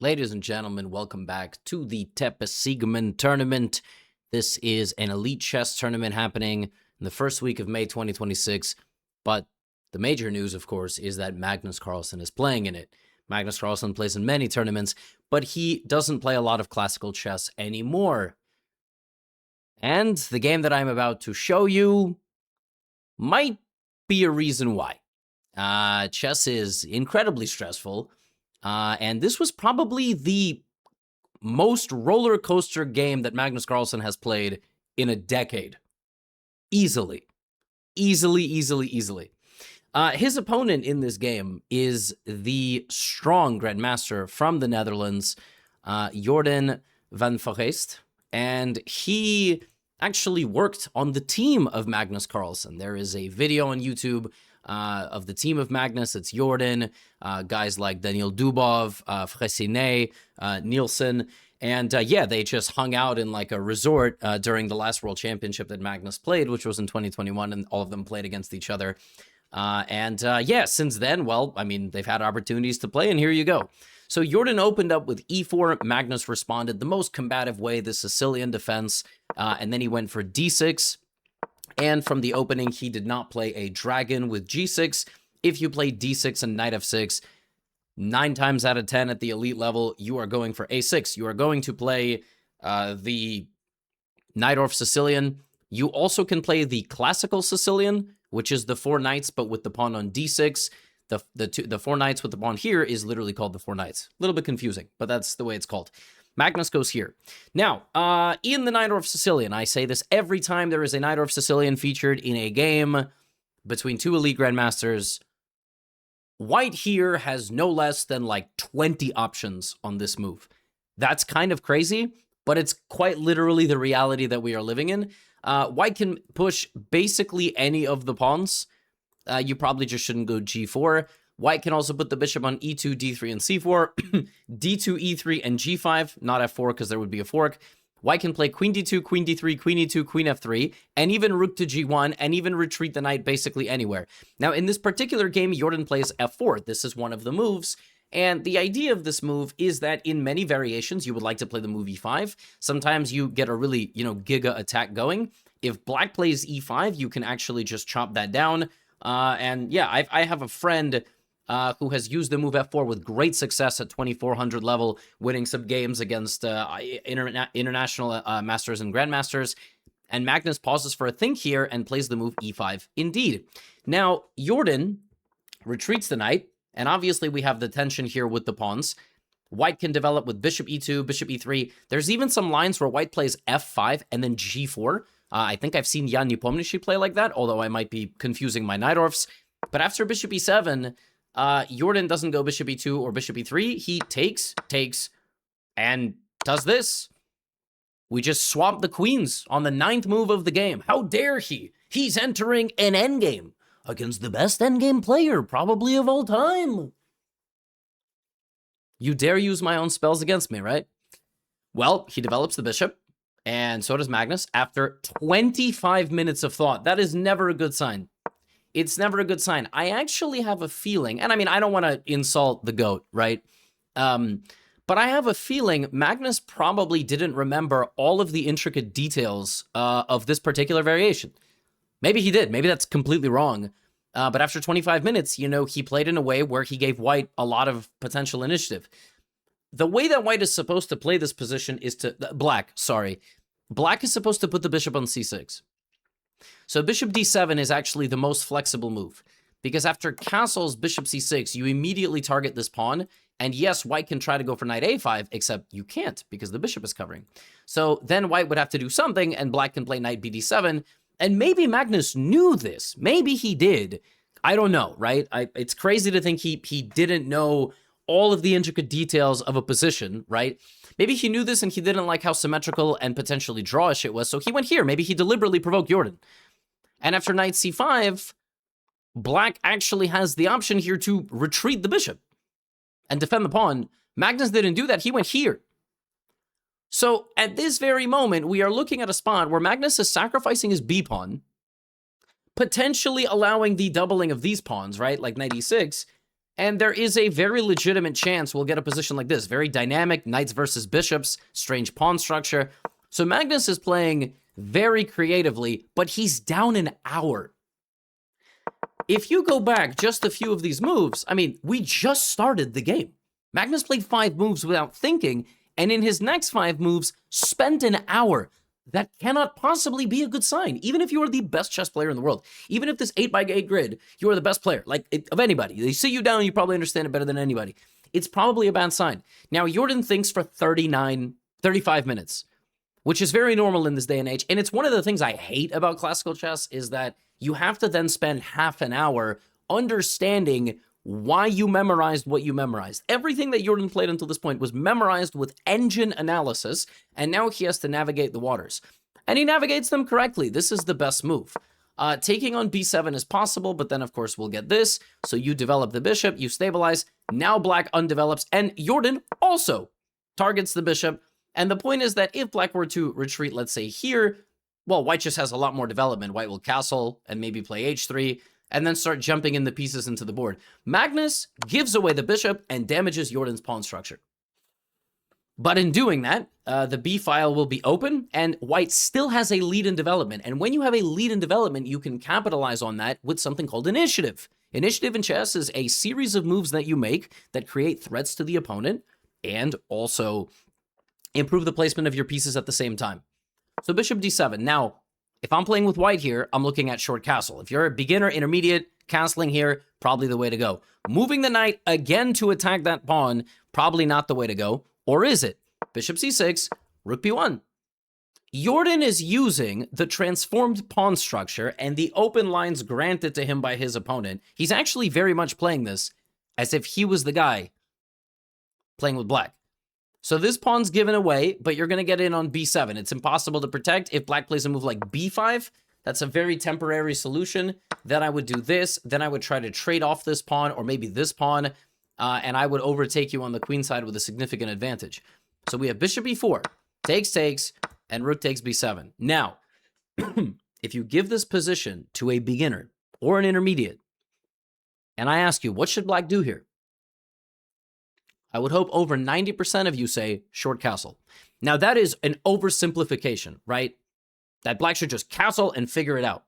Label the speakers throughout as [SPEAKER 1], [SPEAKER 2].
[SPEAKER 1] Ladies and gentlemen, welcome back to the Tepe tournament. This is an elite chess tournament happening in the first week of May 2026, but the major news, of course, is that Magnus Carlsen is playing in it. Magnus Carlsen plays in many tournaments, but he doesn't play a lot of classical chess anymore. And the game that I'm about to show you might be a reason why. Chess is incredibly stressful. And this was probably the most roller coaster game that Magnus Carlsen has played in a decade. Easily. His opponent in this game is the strong grandmaster from the Netherlands, Jordan van Foreest, and he actually worked on the team of Magnus Carlsen. There is a video on YouTube of the team of Magnus. It's Jordan, guys like Daniel Dubov, Fressinet, Nielsen, and yeah, they just hung out in like a resort during the last World Championship that Magnus played, which was in 2021, and all of them played against each other. Yeah, since then, well, I mean, they've had opportunities to play, and here you go. So Jordan opened up with e4. Magnus responded the most combative way, the Sicilian defense, and then he went for d6. And from the opening, he did not play a dragon with g6. If you play d6 and knight f6, 9 times out of 10 at the elite level, you are going for a6. You are going to play the Najdorf Sicilian. You also can play the classical Sicilian, which is the 4 knights, but with the pawn on d6. The 4 knights with the pawn here is literally called the 4 knights. A little bit confusing, but that's the way it's called. Magnus goes here. Now, in the Najdorf Sicilian, I say this every time there is a Najdorf Sicilian featured in a game between two elite grandmasters. White here has no less than like 20 options on this move. That's kind of crazy, but it's quite literally the reality that we are living in. White can push basically any of the pawns. You probably just shouldn't go g4. White can also put the bishop on e2, d3, and c4, d2, e3, and g5, not f4 because there would be a fork. White can play queen d2, queen d3, queen e2, queen f3, and even rook to g1, and even retreat the knight basically anywhere. Now, in this particular game, Jordan plays f4. This is one of the moves, and the idea of this move is that in many variations, you would like to play the move e5. Sometimes you get a really, giga attack going. If black plays e5, you can actually just chop that down. And yeah, I have a friend who has used the move f4 with great success at 2400 level, winning some games against international masters and grandmasters. And Magnus pauses for a think here and plays the move e5 indeed. Now, Jordan retreats the knight, and obviously we have the tension here with the pawns. White can develop with bishop e2, bishop e3. There's even some lines where white plays f5 and then g4. I think I've seen Jan Nepomniachtchi play like that, although I might be confusing my Najdorfs. But after bishop e7, Jordan doesn't go bishop e2 or bishop e3. He takes, and does this. We just swap the queens on the 9th move of the game. How dare he? He's entering an endgame against the best endgame player, probably of all time. You dare use my own spells against me, right? Well, he develops the bishop, and so does Magnus, after 25 minutes of thought. That is never a good sign. It's never a good sign. I actually have a feeling, and I mean, I don't want to insult the GOAT, right? But I have a feeling Magnus probably didn't remember all of the intricate details of this particular variation. Maybe he did. Maybe that's completely wrong. But after 25 minutes, he played in a way where he gave white a lot of potential initiative. The way that white is supposed to play this position is to... Black is supposed to put the bishop on c6. So bishop d7 is actually the most flexible move, because after castles bishop c6, you immediately target this pawn, and yes, white can try to go for knight a5, except you can't, because the bishop is covering. So then white would have to do something, and black can play knight bd7, and maybe Magnus knew this. Maybe he did. I don't know, right? It's crazy to think he didn't know all of the intricate details of a position, right? Maybe he knew this and he didn't like how symmetrical and potentially drawish it was, so he went here. Maybe he deliberately provoked Jordan. And after knight c5, black actually has the option here to retreat the bishop and defend the pawn. Magnus didn't do that. He went here. So at this very moment, we are looking at a spot where Magnus is sacrificing his b pawn, potentially allowing the doubling of these pawns, right? Like knight e6, And there is a very legitimate chance we'll get a position like this. Very dynamic, knights versus bishops, strange pawn structure. So Magnus is playing very creatively, but he's down an hour. If you go back just a few of these moves, I mean, we just started the game. Magnus played 5 moves without thinking, and in his next 5 moves, spent an hour. That cannot possibly be a good sign, even if you are the best chess player in the world. Even if this 8x8 grid, you are the best player, of anybody. They sit you down, you probably understand it better than anybody. It's probably a bad sign. Now, Jordan thinks for 35 minutes, which is very normal in this day and age. And it's one of the things I hate about classical chess is that you have to then spend half an hour understanding why you memorized what you memorized. Everything that Jordan played until this point was memorized with engine analysis, and now he has to navigate the waters. And he navigates them correctly. This is the best move. Taking on b7 is possible, but then, of course, we'll get this. So you develop the bishop, you stabilize. Now black undevelops, and Jordan also targets the bishop. And the point is that if black were to retreat, let's say here, well, white just has a lot more development. White will castle and maybe play h3, and then start jumping in the pieces into the board. Magnus gives away the bishop and damages Jordan's pawn structure. But in doing that, the b file will be open, and white still has a lead in development. And when you have a lead in development, you can capitalize on that with something called initiative. Initiative in chess is a series of moves that you make that create threats to the opponent and also improve the placement of your pieces at the same time. So bishop d7. Now, if I'm playing with white here, I'm looking at short castle. If you're a beginner, intermediate, castling here, probably the way to go. Moving the knight again to attack that pawn, probably not the way to go. Or is it? Bishop c6, rook b1. Jordan is using the transformed pawn structure and the open lines granted to him by his opponent. He's actually very much playing this as if he was the guy playing with black. So this pawn's given away, but you're going to get in on b7. It's impossible to protect. If black plays a move like b5, that's a very temporary solution. Then I would do this. Then I would try to trade off this pawn or maybe this pawn, and I would overtake you on the queen side with a significant advantage. So we have bishop e4, takes, and rook takes b7. Now, if you give this position to a beginner or an intermediate, and I ask you, what should black do here? I would hope over 90% of you say short castle. Now, that is an oversimplification, right? That black should just castle and figure it out.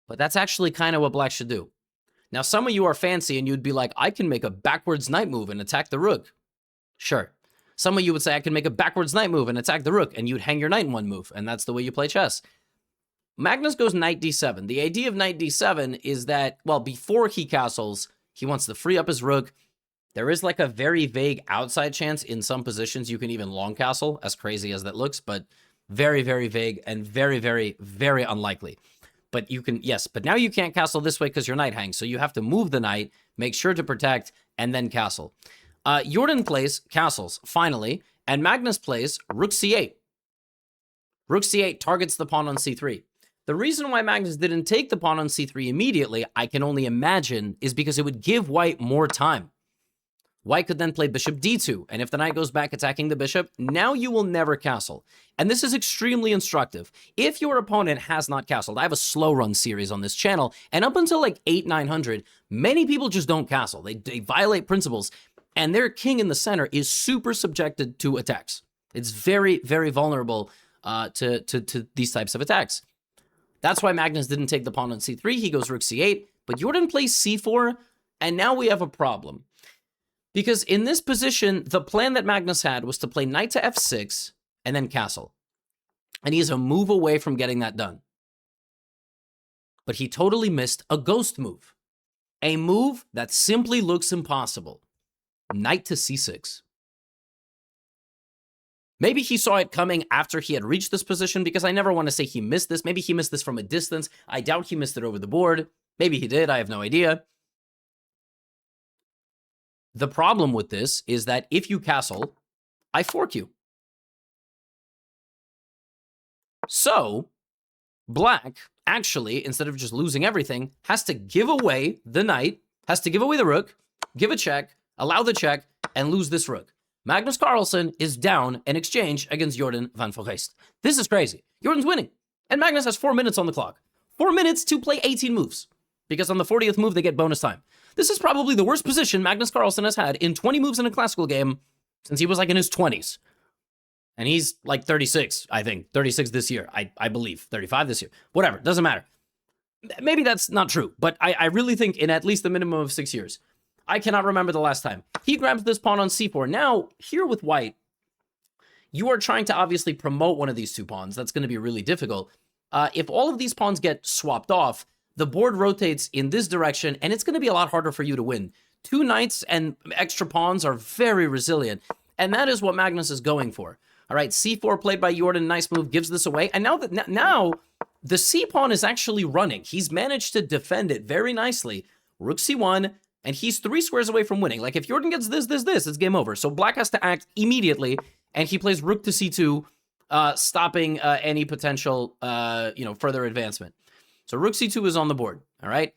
[SPEAKER 1] But that's actually kind of what black should do. Now, some of you are fancy and you'd be like, I can make a backwards knight move and attack the rook. Sure. Some of you would say, I can make a backwards knight move and attack the rook, and you'd hang your knight in one move, and that's the way you play chess. Magnus goes knight d7. The idea of knight d7 is that, well, before he castles, he wants to free up his rook. There is like a very vague outside chance in some positions you can even long castle, as crazy as that looks, but very, very vague and very, very, very unlikely. But you can, yes, but now you can't castle this way because your knight hangs, so you have to move the knight, make sure to protect, and then castle. Jordan plays castles, finally, and Magnus plays rook c8. Rook c8 targets the pawn on c3. The reason why Magnus didn't take the pawn on c3 immediately, I can only imagine, is because it would give white more time. White could then play bishop d2, and if the knight goes back attacking the bishop, now you will never castle. And this is extremely instructive. If your opponent has not castled, I have a slow run series on this channel, and up until like 900, many people just don't castle. They violate principles, and their king in the center is super subjected to attacks. It's very, very vulnerable to these types of attacks. That's why Magnus didn't take the pawn on c3. He goes rook c8, but Jordan plays c4, and now we have a problem. Because in this position, the plan that Magnus had was to play knight to f6 and then castle. And he is a move away from getting that done. But he totally missed a ghost move. A move that simply looks impossible. Knight to c6. Maybe he saw it coming after he had reached this position, because I never want to say he missed this. Maybe he missed this from a distance. I doubt he missed it over the board. Maybe he did. I have no idea. The problem with this is that if you castle, I fork you. So, black, actually, instead of just losing everything, has to give away the knight, has to give away the rook, give a check, allow the check, and lose this rook. Magnus Carlsen is down in exchange against Jordan van Foreest. This is crazy. Jordan's winning, and Magnus has 4 minutes on the clock. 4 minutes to play 18 moves. because on the 40th move, they get bonus time. This is probably the worst position Magnus Carlsen has had in 20 moves in a classical game since he was like in his 20s. And he's like 36, I think. 36 this year, I believe. 35 this year. Whatever, doesn't matter. Maybe that's not true, but I really think in at least the minimum of 6 years. I cannot remember the last time. He grabs this pawn on c4. Now, here with white, you are trying to obviously promote one of these two pawns. That's going to be really difficult. If all of these pawns get swapped off, the board rotates in this direction, and it's going to be a lot harder for you to win. 2 knights and extra pawns are very resilient, and that is what Magnus is going for. All right, c4 played by Jordan, nice move, gives this away, and now the c pawn is actually running. He's managed to defend it very nicely. Rook c1, and he's 3 squares away from winning. Like, if Jordan gets this, it's game over. So black has to act immediately, and he plays rook to c2, stopping any potential, further advancement. So rook c2 is on the board, all right?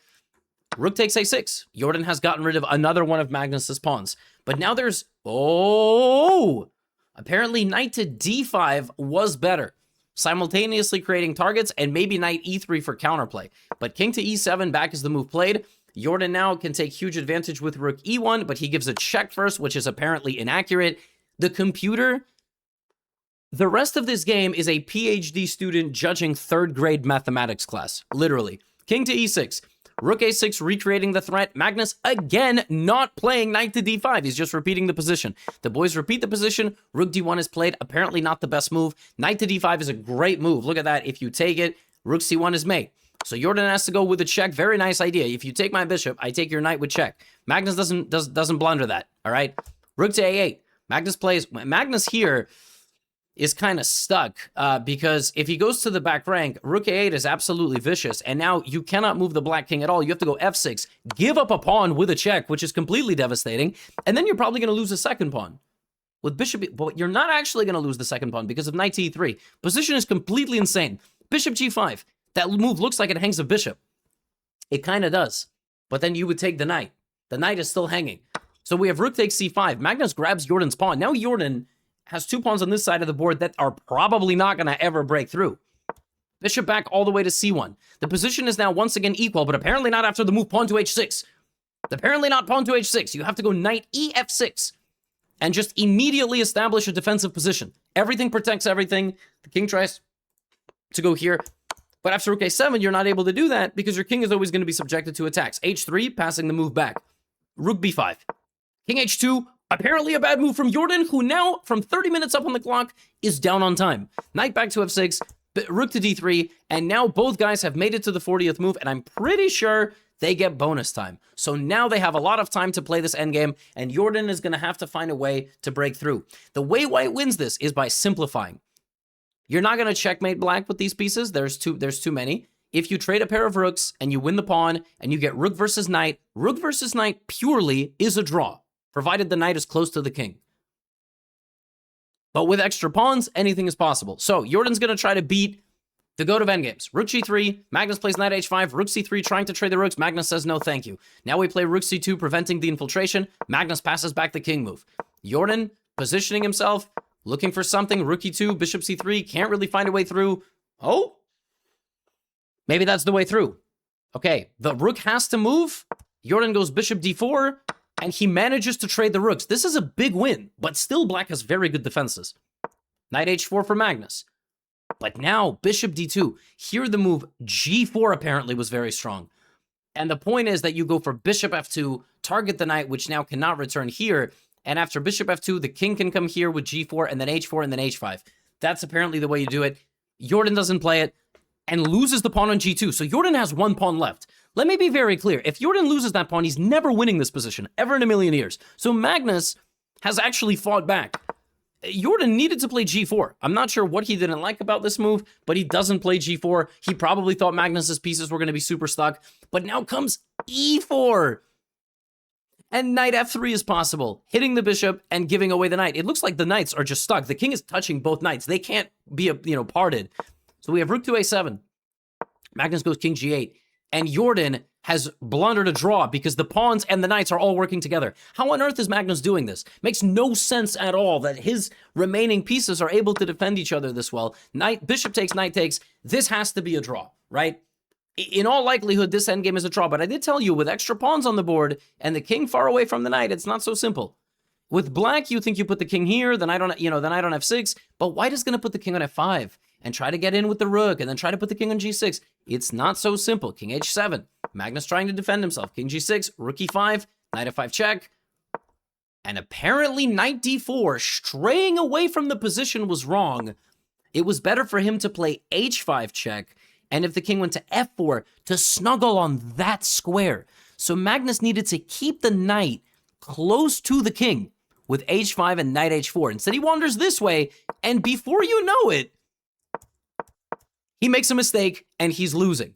[SPEAKER 1] Rook takes a6. Jordan has gotten rid of another one of Magnus's pawns. But now there's, apparently knight to d5 was better, simultaneously creating targets and maybe knight e3 for counterplay. But king to e7 back is the move played. Jordan now can take huge advantage with rook e1, but he gives a check first, which is apparently inaccurate. The computer, the rest of this game is a PhD student judging 3rd grade mathematics class, literally. King to e6, rook a6 recreating the threat. Magnus again not playing knight to d5. He's just repeating the position. The boys repeat the position. Rook d1 is played. Apparently not the best move. Knight to d5 is a great move. Look at that. If you take it, rook c1 is made. So Jordan has to go with a check. Very nice idea. If you take my bishop, I take your knight with check. Magnus doesn't blunder that. All right. Rook to a8. Magnus here is kind of stuck because if he goes to the back rank, rook a8 is absolutely vicious, and now you cannot move the black king at all. You have to go f6, give up a pawn with a check, which is completely devastating, and then you're probably going to lose a second pawn. With bishop, but you're not actually going to lose the second pawn because of knight to e3. Position is completely insane. Bishop g5. That move looks like it hangs a bishop. It kind of does, but then you would take the knight. The knight is still hanging. So we have rook takes c5. Magnus grabs Jordan's pawn. Now Jordan has 2 pawns on this side of the board that are probably not going to ever break through. Bishop back all the way to c1. The position is now once again equal, but apparently not after the move pawn to h6. Apparently not pawn to h6. You have to go knight ef6 and just immediately establish a defensive position. Everything protects everything. The king tries to go here, but after rook a7, you're not able to do that because your king is always going to be subjected to attacks. h3, passing the move back. Rook b5. King h2, apparently a bad move from Jordan, who now, from 30 minutes up on the clock, is down on time. Knight back to f6, rook to d3, and now both guys have made it to the 40th move, and I'm pretty sure they get bonus time. So now they have a lot of time to play this endgame, and Jordan is going to have to find a way to break through. The way white wins this is by simplifying. You're not going to checkmate black with these pieces. There's too many. If you trade a pair of rooks and you win the pawn and you get rook versus knight purely is a draw, provided the knight is close to the king. But with extra pawns, anything is possible. So Jordan's going to try to beat the goat of endgames. Rook g3, Magnus plays knight h5, rook c3 trying to trade the rooks. Magnus says no thank you. Now we play rook c2 preventing the infiltration. Magnus passes back the king move. Jordan positioning himself, looking for something. Rook e2, bishop c3, can't really find a way through. Oh, maybe that's the way through. Okay, the rook has to move. Jordan goes bishop d4, and he manages to trade the rooks. This is a big win, but still black has very good defenses. Knight h4 for Magnus. But now bishop d2. Here the move g4 apparently was very strong. And the point is that you go for bishop f2, target the knight, which now cannot return here. And after bishop f2, the king can come here with g4, and then h4, and then h5. That's apparently the way you do it. Jordan doesn't play it and loses the pawn on g2. So Jordan has 1 pawn left. Let me be very clear. If Jordan loses that pawn, he's never winning this position, ever in a million years. So Magnus has actually fought back. Jordan needed to play g4. I'm not sure what he didn't like about this move, but he doesn't play g4. He probably thought Magnus's pieces were going to be super stuck. But now comes e4. And knight f3 is possible, hitting the bishop and giving away the knight. It looks like the knights are just stuck. The king is touching both knights. They can't be, parted. So we have rook to a7. Magnus goes king g8. And Jordan has blundered a draw because the pawns and the knights are all working together. How on earth is Magnus doing this? Makes no sense at all that his remaining pieces are able to defend each other this well. Bishop takes, knight takes. This has to be a draw, right? in all likelihood, this endgame is a draw. But I did tell you, with extra pawns on the board and the king far away from the knight, it's not so simple. With black, you think you put the king here, the knight on, the knight on f6, but white is going to put the king on f5 and try to get in with the rook and then try to put the king on g6. It's not so simple. King h7, Magnus trying to defend himself. King g6, rook e5, knight f5 check. And apparently knight d4, straying away from the position was wrong. It was better for him to play h5 check, and if the king went to f4, to snuggle on that square. So Magnus needed to keep the knight close to the king with h5 and knight h4. Instead, he wanders this way, and before you know it, he makes a mistake, and he's losing.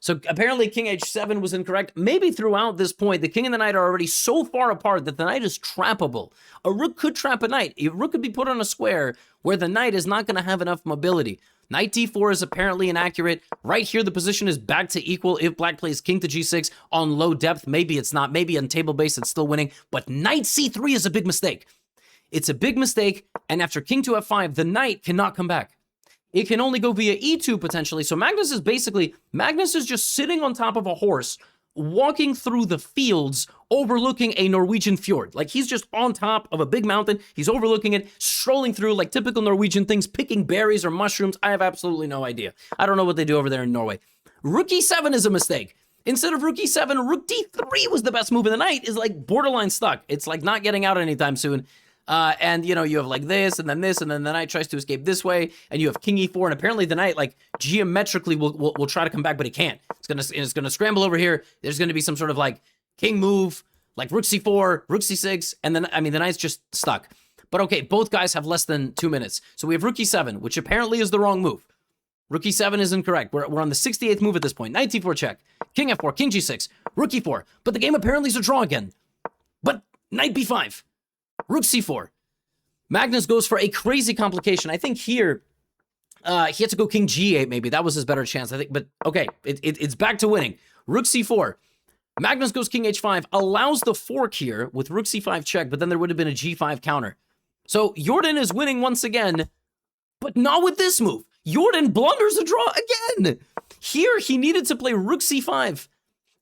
[SPEAKER 1] So apparently king h7 was incorrect. Maybe throughout this point, the king and the knight are already so far apart that the knight is trappable. A rook could trap a knight. A rook could be put on a square where the knight is not going to have enough mobility. Knight d4 is apparently inaccurate. Right here, the position is back to equal if black plays king to g6 on low depth. Maybe it's not. Maybe on table base it's still winning. But knight c3 is a big mistake. It's a big mistake, and after king to f5, the knight cannot come back. It can only go via e2 potentially. So Magnus is just sitting on top of a horse, walking through the fields, overlooking a Norwegian fjord. Like, he's just on top of a big mountain. He's overlooking it, strolling through like typical Norwegian things, picking berries or mushrooms. I have absolutely no idea. I don't know what they do over there in Norway. Rook e7 is a mistake. Instead of rook e7, rook d3 was the best move, and the knight is like borderline stuck. It's like not getting out anytime soon. And, you have like this, and then the knight tries to escape this way, and you have king e4, and apparently the knight, like, geometrically will try to come back, but he can't. It's gonna scramble over here. There's gonna be some sort of, like, king move, like rook c4, rook c6, and then, the knight's just stuck. But okay, both guys have less than 2 minutes. So we have rook e7, which apparently is the wrong move. Rook e7 is incorrect. We're on the 68th move at this point. Knight d4 check, king f4, king g6, rook e4. But the game apparently is a draw again. But knight b5. Rook c4. Magnus goes for a crazy complication. I think here, he had to go king g8 maybe. That was his better chance, I think. But okay, it's back to winning. Rook c4. Magnus goes king h5, allows the fork here with rook c5 check, but then there would have been a g5 counter. So Jordan is winning once again, but not with this move. Jordan blunders a draw again. Here, he needed to play rook c5.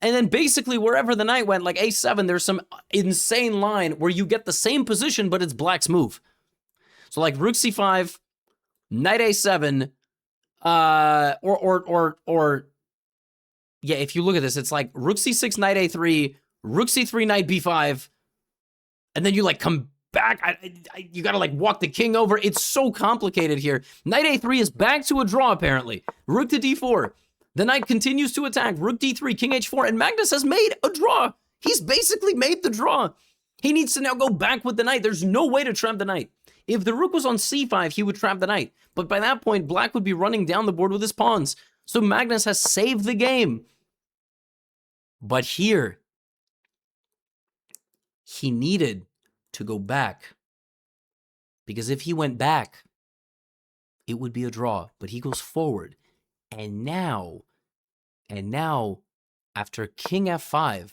[SPEAKER 1] And then basically wherever the knight went, like a7, there's some insane line where you get the same position, but it's black's move. So like rook c5, knight a7, yeah, if you look at this, it's like rook c6, knight a3, rook c3, knight b5, and then you like come back. You gotta like walk the king over. It's so complicated here. Knight a3 is back to a draw apparently. Rook to d4. The knight continues to attack. Rook d3, king h4, and Magnus has made a draw. He's basically made the draw. He needs to now go back with the knight. There's no way to trap the knight. If the rook was on c5, he would trap the knight. But by that point, black would be running down the board with his pawns. So Magnus has saved the game. But here, he needed to go back. Because if he went back, it would be a draw. But he goes forward. And now, after king f5,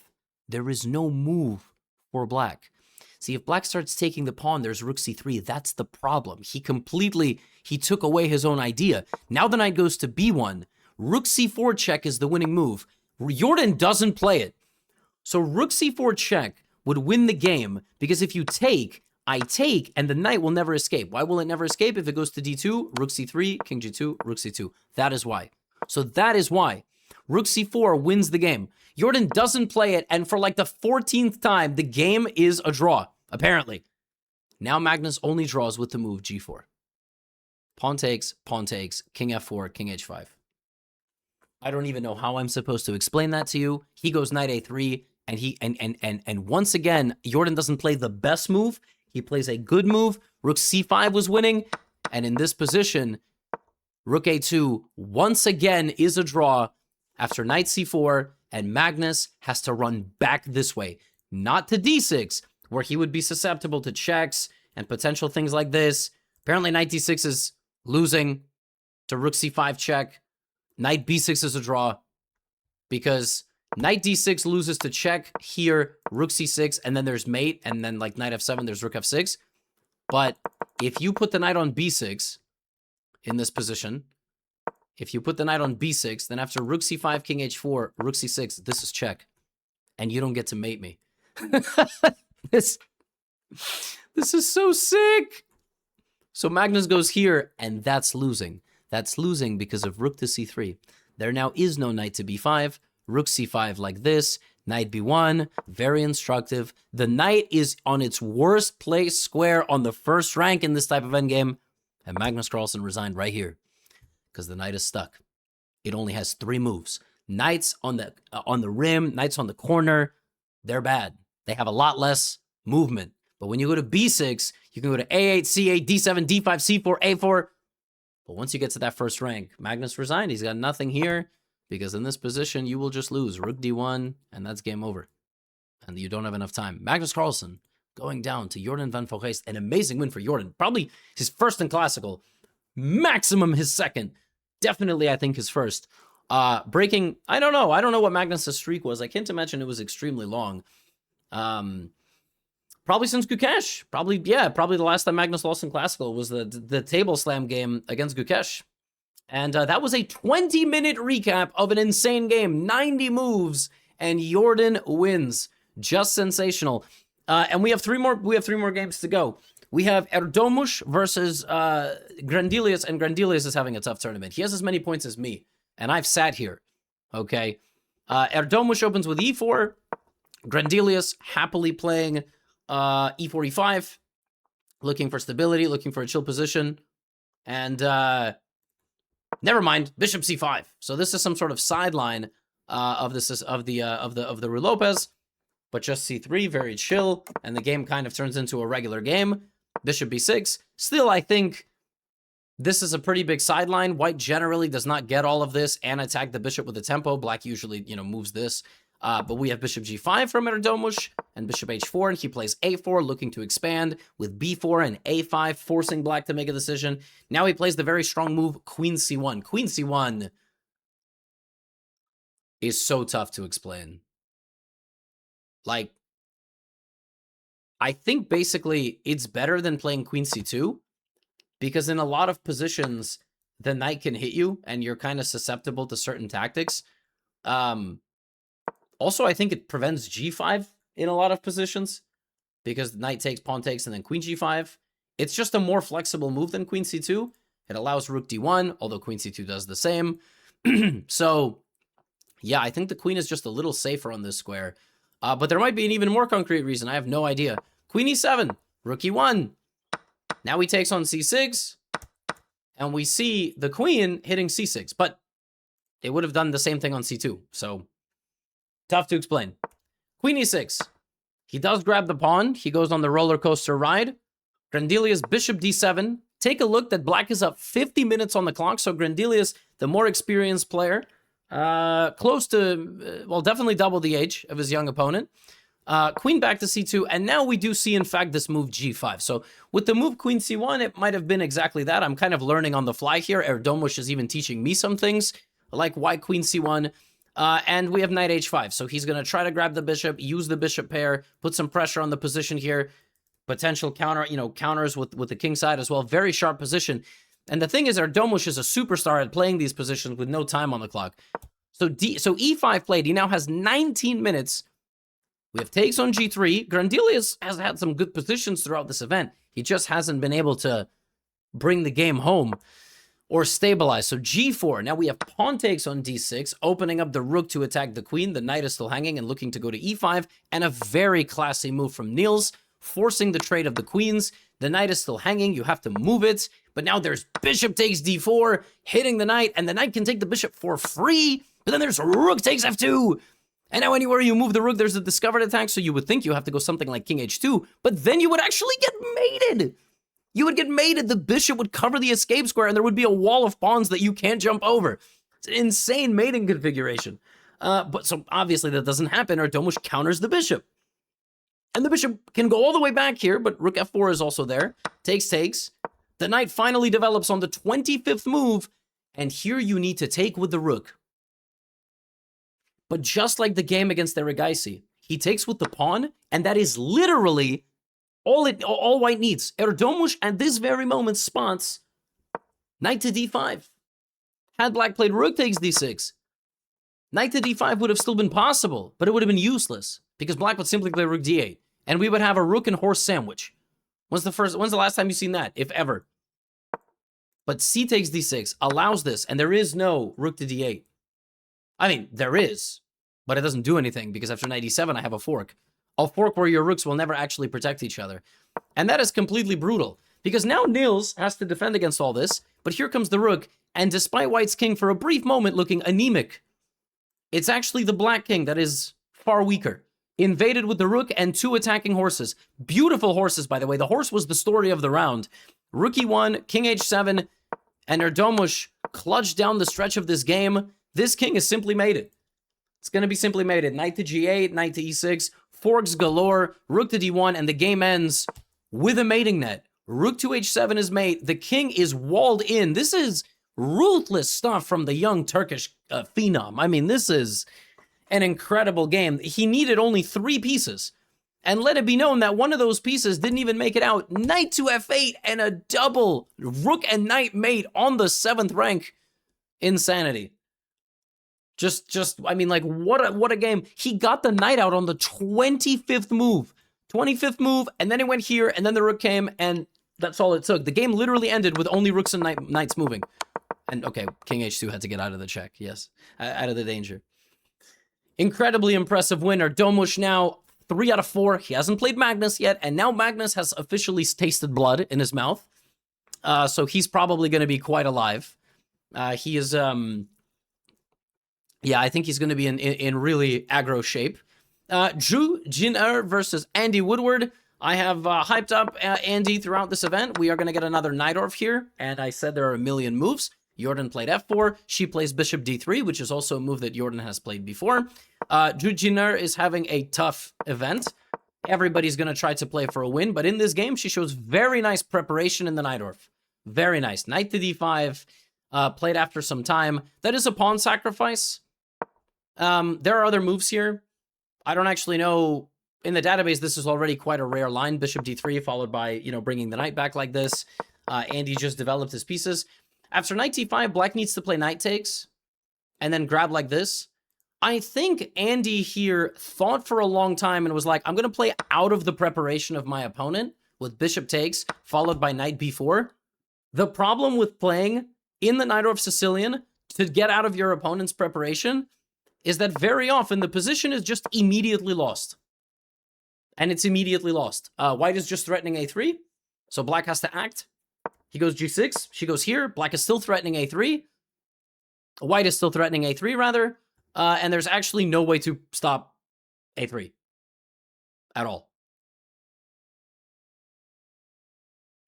[SPEAKER 1] there is no move for black. See, if black starts taking the pawn, there's rook c3. That's the problem. He took away his own idea. Now the knight goes to b1. Rook c4 check is the winning move. Jordan doesn't play it. So rook c4 check would win the game, because if you take, I take, and the knight will never escape. Why will it never escape? If it goes to d2, rook c3, king g2, rook c2. That is why. So that is why. Rook c4 wins the game. Jordan doesn't play it, and for like the 14th time, the game is a draw, apparently. Now Magnus only draws with the move g4. Pawn takes, king f4, king h5. I don't even know how I'm supposed to explain that to you. He goes knight a3, and once again, Jordan doesn't play the best move. He plays a good move. Rook c5 was winning, and in this position, rook a2 once again is a draw after knight c4, and Magnus has to run back this way, not to d6, where he would be susceptible to checks and potential things like this. Apparently knight d6 is losing to rook c5 check. Knight b6 is a draw because knight d6 loses to check here, rook c6, and then there's mate, and then like knight f7, there's rook f6. But if you put the knight on b6 in this position, If you put the knight on b6, then after rook c5, king h4, rook c6, this is check. And you don't get to mate me. This is so sick. So Magnus goes here, and that's losing. That's losing because of rook to c3. There now is no knight to b5. Rook c5 like this. Knight b1, very instructive. The knight is on its worst place square on the first rank in this type of endgame. And Magnus Carlsen resigned right here because the knight is stuck. It only has 3 moves. Knights on the rim, knights on the corner, they're bad. They have a lot less movement. But when you go to b6, you can go to a8, c8, d7, d5, c4, a4. But once you get to that first rank, Magnus resigned. He's got nothing here because in this position, you will just lose. Rook d1, and that's game over. And you don't have enough time. Magnus Carlsen going down to Jordan van Foreest. An amazing win for Jordan. Probably his first in classical. Maximum his second. Definitely, I think, his first. Breaking, I don't know. I don't know what Magnus' streak was. I can't imagine it was extremely long. Probably since Gukesh. Probably the last time Magnus lost in classical was the table slam game against Gukesh. And that was a 20-minute recap of an insane game. 90 moves, and Jordan wins. Just sensational. And we have three more games to go. We have Erdogmus versus Grandelius, and Grandelius is having a tough tournament. He has as many points as me, and I've sat here, okay? Erdogmus opens with e4. Grandelius happily playing e4, e5, looking for stability, looking for a chill position, and never mind, bishop c5. So this is some sort of sideline of the Rue Lopez, but just c3, very chill, and the game kind of turns into a regular game. Bishop b6. Still, I think this is a pretty big sideline. White generally does not get all of this and attack the bishop with a tempo. Black usually, moves this. But we have bishop g5 from Erdogmus and bishop h4, and he plays a4, looking to expand with b4 and a5, forcing black to make a decision. Now he plays the very strong move, queen c1. Queen c1 is so tough to explain. Like, I think basically it's better than playing queen c2, because in a lot of positions, the knight can hit you, and you're kind of susceptible to certain tactics. Also, I think it prevents g5 in a lot of positions, because the knight takes, pawn takes, and then queen g5. It's just a more flexible move than queen c2. It allows rook d1, although queen c2 does the same. So, yeah, I think the queen is just a little safer on this square. But there might be an even more concrete reason. I have no idea. Queen e7, rook e1. Now he takes on c6, and we see the queen hitting c6. But it would have done the same thing on c2, so tough to explain. Queen e6. He does grab the pawn. He goes on the roller coaster ride. Grandelius, bishop d7. Take a look that black is up 50 minutes on the clock, so Grandelius, the more experienced player, close to, well, definitely double the age of his young opponent. Queen back to c2, and now we do see, in fact, this move g5. So with the move queen c1, it might have been exactly that. I'm kind of learning on the fly here. Erdogmus is even teaching me some things, like why queen c1. And we have knight h5. So he's going to try to grab the bishop, use the bishop pair, put some pressure on the position here. Potential counter, counters with the king side as well. Very sharp position. And the thing is, Erdogmus is a superstar at playing these positions with no time on the clock. So e5 played. He now has 19 minutes. We have takes on g3. Grandelius has had some good positions throughout this event. He just hasn't been able to bring the game home or stabilize. So g4. Now we have pawn takes on d6, opening up the rook to attack the queen. The knight is still hanging and looking to go to e5. And a very classy move from Niels, forcing the trade of the queens. The knight is still hanging. You have to move it. But now there's bishop takes d4, hitting the knight. And the knight can take the bishop for free. But then there's rook takes f2. And now anywhere you move the rook, there's a discovered attack, so you would think you have to go something like king h2, but then you would actually get mated. You would get mated, the bishop would cover the escape square, and there would be a wall of pawns that you can't jump over. It's an insane mating configuration. But so obviously that doesn't happen, Erdogmus counters the bishop. And the bishop can go all the way back here, but rook f4 is also there. Takes. The knight finally develops on the 25th move, and here you need to take with the rook. But just like the game against Erigaisi, he takes with the pawn, and that is literally all white needs. Erdogmus at this very moment spots knight to d5. Had black played rook takes d6, knight to d5 would have still been possible, but it would have been useless because black would simply play rook d8, and we would have a rook and horse sandwich. When's the last time you've seen that, if ever? But c takes d6 allows this, and there is no rook to d8. I mean, there is, but it doesn't do anything because after knight d7, I have a fork. A fork where your rooks will never actually protect each other. And that is completely brutal because now Nils has to defend against all this, but here comes the rook, and despite white's king for a brief moment looking anemic, it's actually the black king that is far weaker. Invaded with the rook and 2 attacking horses. Beautiful horses, by the way. The horse was the story of the round. Rook e1, king h7, and Erdogmus clutched down the stretch of this game. This king is simply mated. It's going to be simply mated. Knight to g8, knight to e6, forks galore, rook to d1, and the game ends with a mating net. Rook to h7 is mate. The king is walled in. This is ruthless stuff from the young Turkish phenom. I mean, this is an incredible game. He needed only 3 pieces. And let it be known that one of those pieces didn't even make it out. Knight to f8 and a double rook and knight mate on the 7th rank. Insanity. I mean, like, what a game. He got the knight out on the 25th move. 25th move, and then it went here, and then the rook came, and that's all it took. The game literally ended with only rooks and knights moving. And, okay, king h2 had to get out of the check, yes. Out of the danger. Incredibly impressive winner. Erdogmus now 3 out of 4. He hasn't played Magnus yet, and now Magnus has officially tasted blood in his mouth. So he's probably going to be quite alive. He is, yeah, I think he's going to be in really aggro shape. Jiner versus Andy Woodward. I have hyped up Andy throughout this event. We are going to get another Najdorf here, and I said there are a million moves. Jordan played f4. She plays bishop d3, which is also a move that Jordan has played before. Jiner is having a tough event. Everybody's going to try to play for a win, but in this game, she shows very nice preparation in the Najdorf. Very nice. Knight to d5, played after some time. That is a pawn sacrifice. There are other moves here. I don't actually know. In the database, this is already quite a rare line. Bishop d3 followed by, bringing the knight back like this. Andy just developed his pieces. After knight d5, black needs to play knight takes and then grab like this. I think Andy here thought for a long time and was like, I'm going to play out of the preparation of my opponent with bishop takes followed by knight b4. The problem with playing in the Najdorf Sicilian to get out of your opponent's preparation is that very often the position is just immediately lost. And it's immediately lost. White is just threatening a3, so black has to act. He goes g6, she goes here, black is still threatening a3. White is still threatening a3, rather. And there's actually no way to stop a3 at all.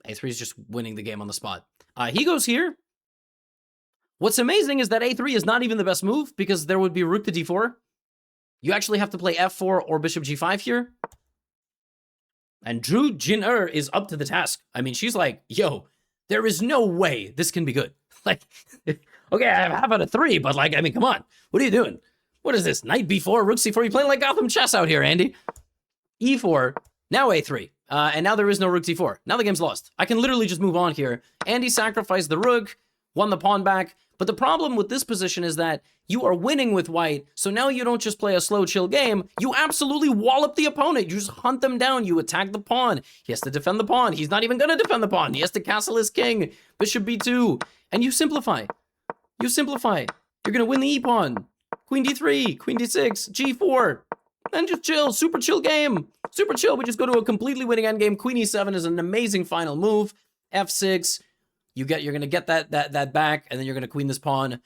[SPEAKER 1] a3 is just winning the game on the spot. He goes here. What's amazing is that a3 is not even the best move because there would be rook to d4. You actually have to play f4 or bishop g5 here. And Jiner is up to the task. I mean, she's like, yo, there is no way this can be good. Like, okay, I have half out of 3, but like, I mean, come on. What are you doing? What is this? Knight b4, rook c4. You're playing like GothamChess out here, Andy. e4, now a3. And now there is no rook d4. Now the game's lost. I can literally just move on here. Andy sacrificed the rook, won the pawn back. But the problem with this position is that you are winning with white, so now you don't just play a slow, chill game. You absolutely wallop the opponent. You just hunt them down. You attack the pawn. He has to defend the pawn. He's not even going to defend the pawn. He has to castle his king. Bishop b2. And you simplify. You simplify. You're going to win the e-pawn. Queen d3, queen d6, g4. And just chill. Super chill game. Super chill. We just go to a completely winning endgame. Queen e7 is an amazing final move. f6. You're gonna get that back, and then you're gonna queen this pawn.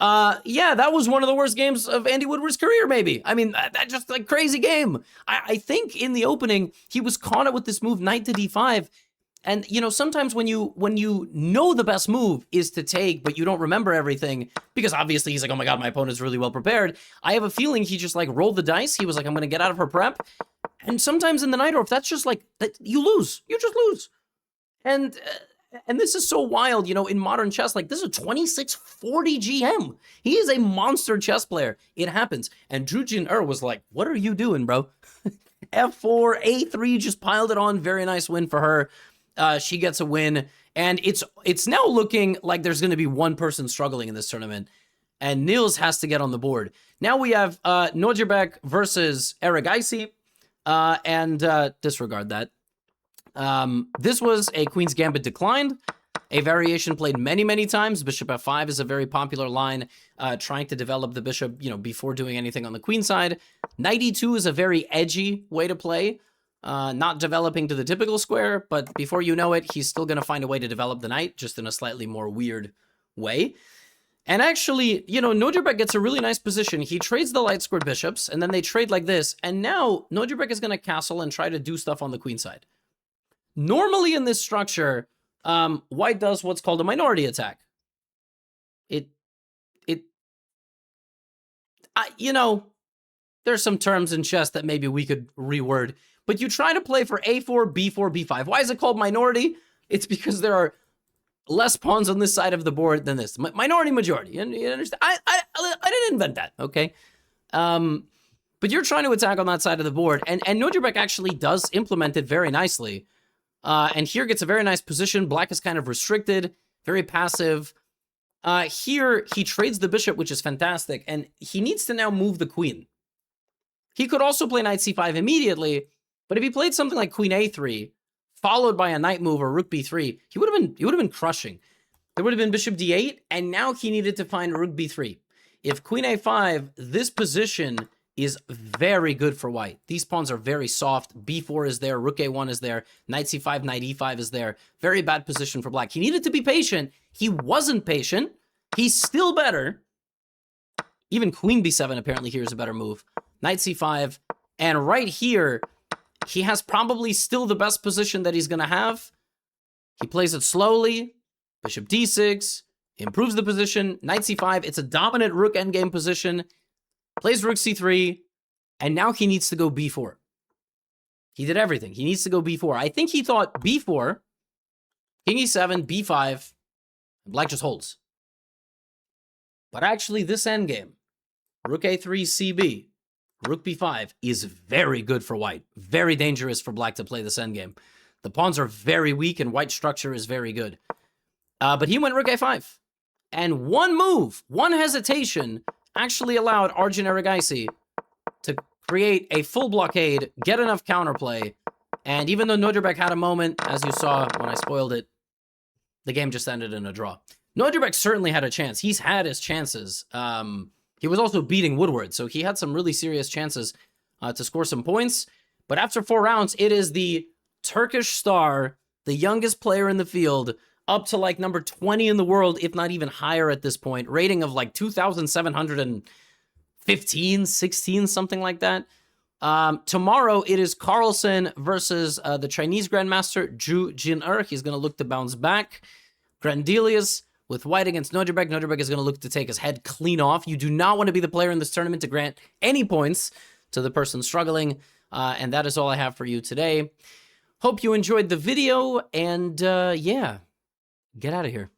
[SPEAKER 1] Yeah, that was one of the worst games of Andy Woodward's career, maybe. I mean, that just like crazy game. I think in the opening he was caught up with this move knight to d5, and sometimes when you know the best move is to take, but you don't remember everything because obviously he's like, oh my god, my opponent's really well prepared. I have a feeling he just like rolled the dice. He was like, I'm gonna get out of her prep, and sometimes in the Najdorf, that's just like that you lose. You just lose, and this is so wild, in modern chess, like this is a 2640 GM. He is a monster chess player. It happens. And Jiner was like, what are you doing, bro? F4, A3, just piled it on. Very nice win for her. she gets a win. And it's now looking like there's going to be one person struggling in this tournament. And Niels has to get on the board. Now we have Nobbeck versus Erigaisi. And disregard that. This was a Queen's Gambit declined. A variation played many, many times. Bishop f5 is a very popular line, trying to develop the bishop, before doing anything on the queen side. Knight e2 is a very edgy way to play, not developing to the typical square, but before you know it, he's still going to find a way to develop the knight, just in a slightly more weird way. And actually, Nobbeck gets a really nice position. He trades the light squared bishops, and then they trade like this, and now Nobbeck is going to castle and try to do stuff on the queen side. Normally in this structure, white does what's called a minority attack. There's some terms in chess that maybe we could reword, but you try to play for a4, b4, b5. Why is it called minority? It's because there are less pawns on this side of the board than this. Minority, majority. You understand? I didn't invent that, okay? But you're trying to attack on that side of the board, and Nobbeck actually does implement it very nicely. And here gets a very nice position. Black is kind of restricted, very passive. Here, he trades the bishop, which is fantastic, and he needs to now move the queen. He could also play knight c5 immediately, but if he played something like queen a3, followed by a knight move or rook b3, he would have been crushing. There would have been bishop d8, and now he needed to find rook b3. If queen a5, this position is very good for white. These pawns are very soft. b4 is there, rook a1 is there, knight c5, knight e5 is there. Very bad position for black. He needed to be patient. He wasn't patient. He's still better. Even queen b7 apparently here is a better move. Knight c5, and right here, he has probably still the best position that he's going to have. He plays it slowly. Bishop d6, improves the position. Knight c5, it's a dominant rook endgame position. Plays rook c3, and now he needs to go b4. He did everything. He needs to go b4. I think he thought b4, king e7, b5, and black just holds. But actually, this endgame, rook a3, cb, rook b5, is very good for white. Very dangerous for black to play this endgame. The pawns are very weak, and white structure is very good. But he went rook a5. And one move, one hesitation, actually allowed Arjun Erigaisi to create a full blockade, get enough counterplay, and even though Nobbeck had a moment, as you saw when I spoiled it, the game just ended in a draw. Nobbeck certainly had a chance. He's had his chances. He was also beating Woodward, so he had some really serious chances to score some points. But after 4 rounds, it is the Turkish star, the youngest player in the field, up to like number 20 in the world, if not even higher at this point. Rating of like 2,715, 16, something like that. Tomorrow, it is Carlsen versus the Chinese Grandmaster, Jiner. He's going to look to bounce back. Grandelius with white against Nobbeck. Nobbeck is going to look to take his head clean off. You do not want to be the player in this tournament to grant any points to the person struggling. And that is all I have for you today. Hope you enjoyed the video, and yeah. Get out of here.